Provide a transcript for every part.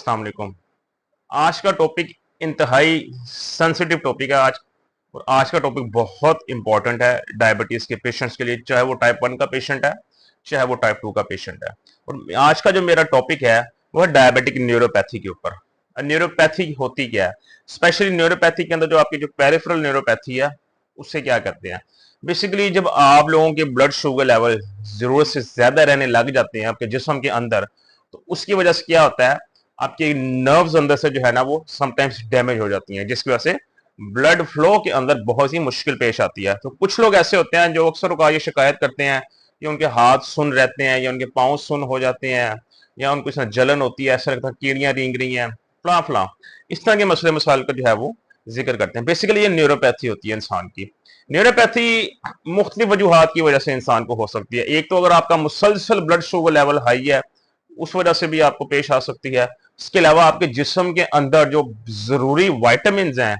अस्सलाम वालेकुम। आज का टॉपिक इंतहाई सेंसिटिव टॉपिक है आज। और आज का टॉपिक बहुत इंपॉर्टेंट है डायबिटीज के पेशेंट्स के लिए, चाहे वो टाइप 1 का पेशेंट है चाहे वो टाइप 2 का पेशेंट है। और आज का जो मेरा टॉपिक है वो है डायबिटिक न्यूरोपैथी के ऊपर। न्यूरोपैथी होती क्या है, स्पेशली न्यूरोपैथी के अंदर जो आपकी जो पेरिफेरल न्यूरोपैथी है उससे क्या करते हैं। बेसिकली जब आप लोगों के ब्लड शुगर लेवल जरूरत से ज्यादा रहने लग जाते हैं आपके जिस्म के अंदर, तो उसकी वजह से क्या होता है, आपके नर्व्स अंदर से जो है ना वो समटाइम्स डैमेज हो जाती हैं, जिसकी वजह से ब्लड फ्लो के अंदर बहुत सी मुश्किल पेश आती है। तो कुछ लोग ऐसे होते हैं जो अक्सर ये शिकायत करते हैं कि उनके हाथ सुन रहते हैं या उनके पाँव सुन हो जाते हैं या उनको इसमें जलन होती है, ऐसा लगता है कीड़ियां रेंग रही हैं, फला फला। इस तरह के मसले मसाइल का जो है वो जिक्र करते हैं। बेसिकली ये न्यूरोपैथी होती है इंसान की। न्यूरोपैथी मुख्तलिफ वजूहात की वजह से इंसान को हो सकती है। एक तो अगर आपका मुसलसल ब्लड शुगर लेवल हाई है, उस वजह से भी आपको पेश आ सकती है। इसके अलावा आपके जिस्म के अंदर जो जरूरी वाइटामिन हैं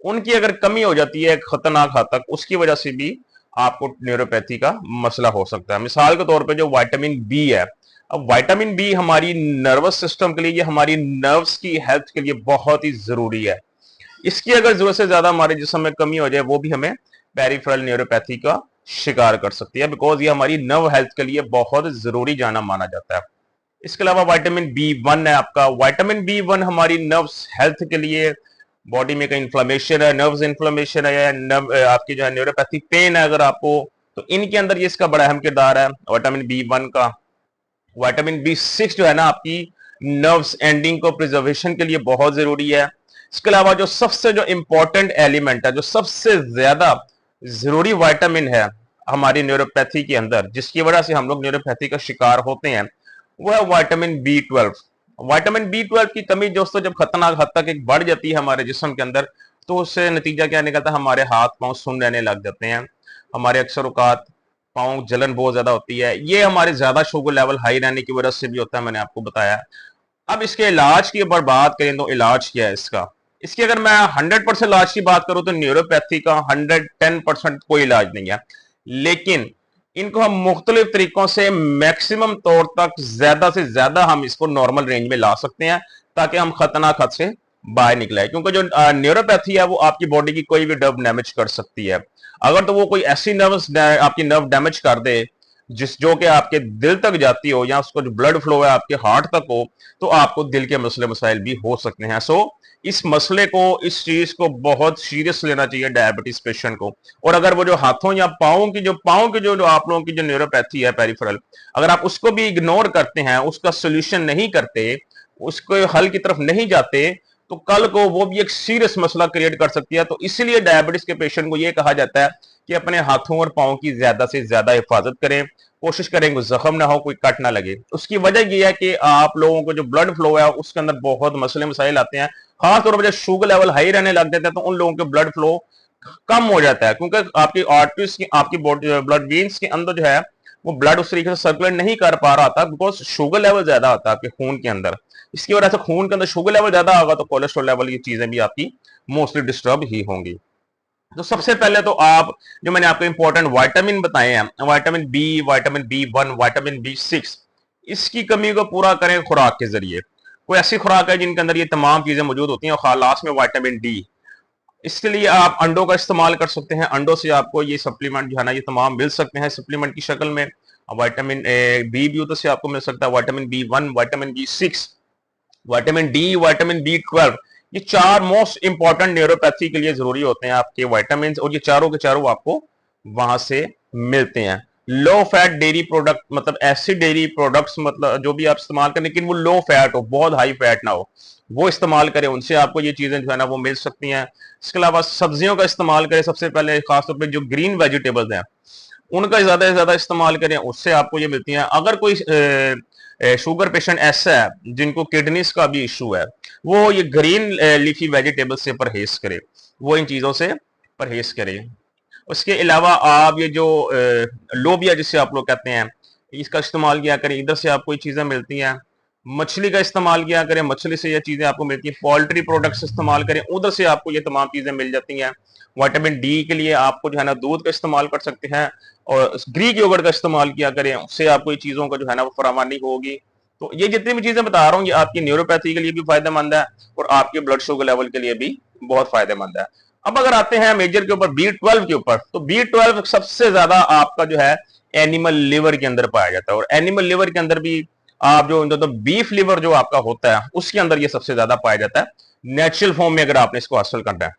उनकी अगर कमी हो जाती है खतरनाक हद तक, उसकी वजह से भी आपको न्यूरोपैथी का मसला हो सकता है। मिसाल के तौर पे जो विटामिन बी है, अब विटामिन बी हमारी नर्वस सिस्टम के लिए, हमारी नर्व्स की हेल्थ के लिए बहुत ही जरूरी है। इसकी अगर जरूरत से ज्यादा हमारे जिस्म में कमी हो जाए, वो भी हमें पेरिफेरल न्यूरोपैथी का शिकार कर सकती है, बिकॉज ये हमारी नर्व हेल्थ के लिए बहुत जरूरी जाना माना जाता है। इसके अलावा विटामिन बी वन है आपका। विटामिन बी वन हमारी नर्व्स हेल्थ के लिए, बॉडी में कहीं इन्फ्लेमेशन है, नर्व्स इन्फ्लेमेशन है या आपकी जो है न्यूरोपैथिक पेन है अगर आपको, तो इनके अंदर ये इसका बड़ा अहम किरदार है विटामिन बी वन का। विटामिन बी सिक्स जो है ना आपकी नर्व्स एंडिंग को प्रिजर्वेशन के लिए बहुत जरूरी है। इसके अलावा जो सबसे जो इंपॉर्टेंट एलिमेंट है, जो सबसे ज्यादा जरूरी विटामिन है हमारी न्यूरोपैथी के अंदर, जिसकी वजह से हम लोग न्यूरोपैथी का शिकार होते हैं, वो है vitamin B twelve. Vitamin B twelve की कमी दोस्तों जब खतरनाक हद तक एक बढ़ जाती है हमारे जिस्म के अंदर, तो उससे नतीजा क्या निकलता है, हमारे हाथ पांव सुन रहने लग जाते हैं, हमारे अक्सर औकात पाँव जलन बहुत ज्यादा होती है। ये हमारे ज्यादा शुगर लेवल हाई रहने की वजह से भी होता है, मैंने आपको बताया। अब इसके इलाज की अगर बात करें तो इलाज क्या है इसका, इसकी अगर मैं 100% इलाज की बात करूं तो न्यूरोपैथी का 110% कोई इलाज नहीं है। लेकिन इनको हम मुख्तलिफ तरीकों से मैक्सिमम तौर तक ज्यादा से ज्यादा हम इसको नॉर्मल रेंज में ला सकते हैं, ताकि हम खतरनाक हद से बाहर निकले। क्योंकि जो न्यूरोपैथी है वो आपकी बॉडी की कोई भी नर्व डैमेज कर सकती है। अगर तो वो कोई ऐसी नर्व आपकी नर्व डैमेज कर दे जिस जो कि आपके दिल तक जाती हो, या उसको जो ब्लड फ्लो है आपके हार्ट तक हो, तो आपको दिल के मसले मसाइल भी हो सकते हैं। सो इस मसले को, इस चीज को बहुत सीरियस लेना चाहिए डायबिटीज पेशेंट को। और अगर वो जो हाथों या पाँव की जो आप लोगों की जो न्यूरोपैथी है पेरिफेरल, अगर आप उसको भी इग्नोर करते हैं, उसका सोल्यूशन नहीं करते, उसको हल की तरफ नहीं जाते, तो कल को वो भी एक सीरियस मसला क्रिएट कर सकती है। तो इसीलिए डायबिटीज के पेशेंट को यह कहा जाता है कि अपने हाथों और पाँव की ज्यादा से ज्यादा हिफाजत करें, कोशिश करें कोई जख्म ना हो, कोई कट ना लगे। उसकी वजह यह है कि आप लोगों को जो ब्लड फ्लो है उसके अंदर बहुत मसले मसाइल आते हैं। खासतौर पर जब शुगर लेवल हाई रहने लग जाता है तो उन लोगों के ब्लड फ्लो कम हो जाता है, क्योंकि आपकी आर्टरीज की, आपकी बॉडी ब्लड वेन्स के अंदर जो है वो ब्लड उस तरीके से सर्कुलेट नहीं कर पा रहा था, बिकॉज शुगर लेवल ज्यादा आता है आपके खून के अंदर। इसकी वजह से खून के अंदर शुगर लेवल ज्यादा होगा तो कोलेस्ट्रॉल लेवल की चीजें भी आपकी मोस्टली डिस्टर्ब ही होंगी। तो सबसे पहले तो आप, जो मैंने आपको इंपॉर्टेंट विटामिन बताए हैं, vitamin B one, vitamin B six, इसकी कमी को पूरा करें खुराक के जरिए। कोई ऐसी खुराक है जिनके अंदर ये तमाम चीजें मौजूद होती हैं, और लास्ट में विटामिन डी। इसके लिए आप अंडों का इस्तेमाल कर सकते हैं। अंडों से आपको ये सप्लीमेंट जो है ना ये तमाम मिल सकते हैं सप्लीमेंट की शक्ल में। विटामिन बी भी उधर से आपको मिल सकता है, vitamin B one, vitamin B six, vitamin D, vitamin B twelve. ये चार मोस्ट इंपॉर्टेंट न्यूरोपैथी के लिए जरूरी होते हैं आपके विटामिन, और ये चारों के चारों आपको वहां से मिलते हैं। लो फैट डेयरी प्रोडक्ट, मतलब ऐसे डेयरी प्रोडक्ट्स, मतलब जो भी आप इस्तेमाल करें लेकिन वो लो फैट हो, बहुत हाई फैट ना हो, वो इस्तेमाल करें, उनसे आपको ये चीजें जो है ना वो मिल सकती हैं। इसके अलावा सब्जियों का इस्तेमाल करें सबसे पहले, खासतौर पर जो ग्रीन वेजिटेबल्स हैं उनका ज्यादा से ज्यादा इस्तेमाल करें, उससे आपको ये मिलती हैं। अगर कोई शुगर पेशेंट ऐसा है जिनको किडनीज का भी इशू है, वो ये ग्रीन लीफी वेजिटेबल से परहेज करे, वो इन चीजों से परहेज करें। उसके अलावा आप ये जो लोबिया जिसे आप लोग कहते हैं, इसका इस्तेमाल किया करें, इधर से आपको ये चीजें मिलती हैं। मछली का इस्तेमाल किया करें, मछली से ये चीजें आपको मिलती हैं। पोल्ट्री प्रोडक्ट्स इस्तेमाल करें, उधर से आपको ये तमाम चीजें मिल जाती हैं। विटामिन डी के लिए आपको जो है ना दूध का इस्तेमाल कर सकते हैं, और ग्रीक योगर्ट का इस्तेमाल किया करें, उससे आपको ये चीजों का जो है ना वो फरामानी होगी। तो ये जितनी भी चीजें बता रहा हूँ ये आपकी न्यूरोपैथी के लिए भी फायदेमंद है और आपके ब्लड शुगर लेवल के लिए भी बहुत फायदेमंद है। अब अगर आते हैं मेजर के ऊपर, B12 के ऊपर, तो B12 सबसे ज्यादा आपका जो है एनिमल लिवर के अंदर पाया जाता है, और एनिमल लिवर के अंदर भी आप जो तो बीफ लिवर जो आपका होता है उसके अंदर ये सबसे ज्यादा पाया जाता है नेचुरल फॉर्म में अगर आपने इसको हासिल करना है।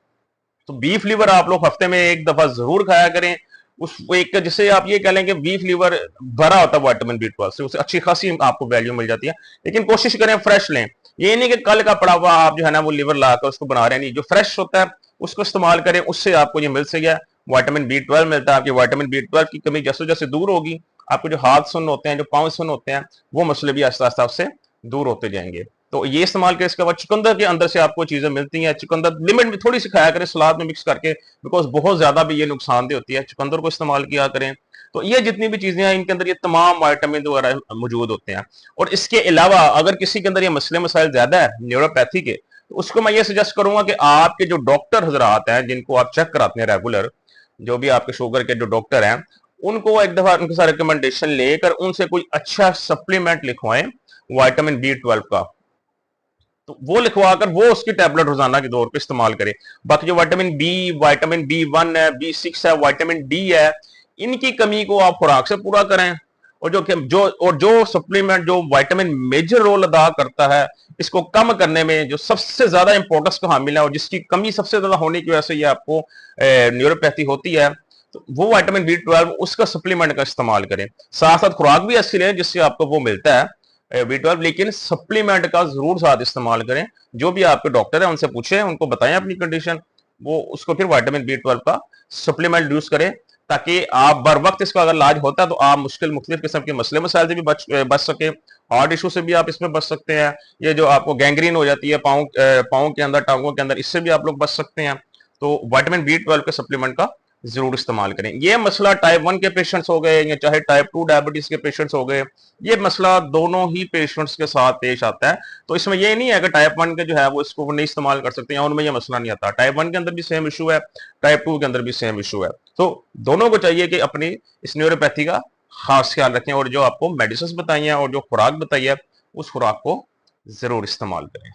तो बीफ लिवर आप लोग हफ्ते में एक दफा जरूर खाया करें। उस एक जिसे आप ये कह लें कि बीफ लिवर भरा होता है विटामिन B12 से, उसे अच्छी खासी आपको वैल्यू मिल जाती है। लेकिन कोशिश करें फ्रेश लें, ये नहीं कि कल का पड़ा हुआ आप जो है ना वो लिवर लाकर उसको बना रहे हैं, नहीं, जो फ्रेश होता है उसको इस्तेमाल करें, उससे आपको ये मिल सके विटामिन B12 मिलता है। आपकी विटामिन B12 की कमी जैसे जैसे दूर होगी, आपको जो हाथ सुन्न होते हैं, जो पांव सुन्न होते हैं, वो मसले भी आस्ता आस्ता उससे दूर होते जाएंगे। तो ये इस्तेमाल करें। इसके बाद चुकंदर के अंदर से आपको चीजें मिलती हैं, चुकंदर लिमिट में थोड़ी सी खाया करें, सलाद में मिक्स करके, बिकॉज बहुत ज्यादा भी ये नुकसानदेह होती है, चुकंदर को इस्तेमाल किया करें। तो ये जितनी भी चीजें हैं इनके अंदर ये तमाम विटामिन वगैरह मौजूद होते हैं। और इसके अलावा अगर किसी के अंदर ये मसले मसाइल ज्यादा है न्यूरोपैथी के, तो उसको मैं ये सजेस्ट करूंगा कि आपके जो डॉक्टर हजरात हैं जिनको आप चेक कराते हैं रेगुलर, जो भी आपके शुगर के जो डॉक्टर हैं, उनको एक दफा उनके साथ रिकमेंडेशन लेकर उनसे कोई अच्छा सप्लीमेंट लिखवाएं विटामिन B12 का, तो वो लिखवाकर वो उसकी टैबलेट रोजाना के तौर पे इस्तेमाल करें। बाकी जो विटामिन B1 है, B6 है, विटामिन डी है, इनकी कमी को आप खुराक से पूरा करें। और जो सप्लीमेंट जो विटामिन मेजर रोल अदा करता है इसको कम करने में, जो सबसे ज्यादा इंपॉर्टेंस का हामिल है और जिसकी कमी सबसे ज्यादा होने की वजह से ये आपको न्यूरोपैथी होती है, तो वो विटामिन B12 उसका सप्लीमेंट का इस्तेमाल करें। साथ साथ खुराक भी अच्छी लें जिससे आपको वो मिलता है B12, लेकिन सप्लीमेंट का जरूर साथ इस्तेमाल करें। जो भी आपके डॉक्टर है उनसे पूछें, उनको बताएं अपनी कंडीशन, वो उसको फिर विटामिन B12 का सप्लीमेंट यूज करें, ताकि आप बर वक्त इसका अगर इलाज होता है तो आप मुख्तलिफ किस्म के मसले मसाइल से भी बच सके। हार्ट इशू से भी आप इसमें बच सकते हैं। ये जो आपको गैंग्रीन हो जाती है पाँव के अंदर, टांगों के अंदर, इससे भी आप लोग बच सकते हैं। तो विटामिन B12 के सप्लीमेंट का जरूर इस्तेमाल करें। ये मसला टाइप 1 के पेशेंट्स हो गए या चाहे टाइप 2 डायबिटीज के पेशेंट्स हो गए, ये मसला दोनों ही पेशेंट्स के साथ पेश आता है। तो इसमें ये नहीं है कि टाइप 1 के जो है वो इसको नहीं इस्तेमाल कर सकते हैं, उनमें ये मसला नहीं आता। टाइप 1 के अंदर भी सेम इशू है, टाइप 2 के अंदर भी सेम इशू है। तो दोनों को चाहिए कि अपनी इस न्यूरोपैथी का खास ख्याल रखें और जो आपको मेडिसिन बताई है और जो खुराक बताई है उस खुराक को जरूर इस्तेमाल करें।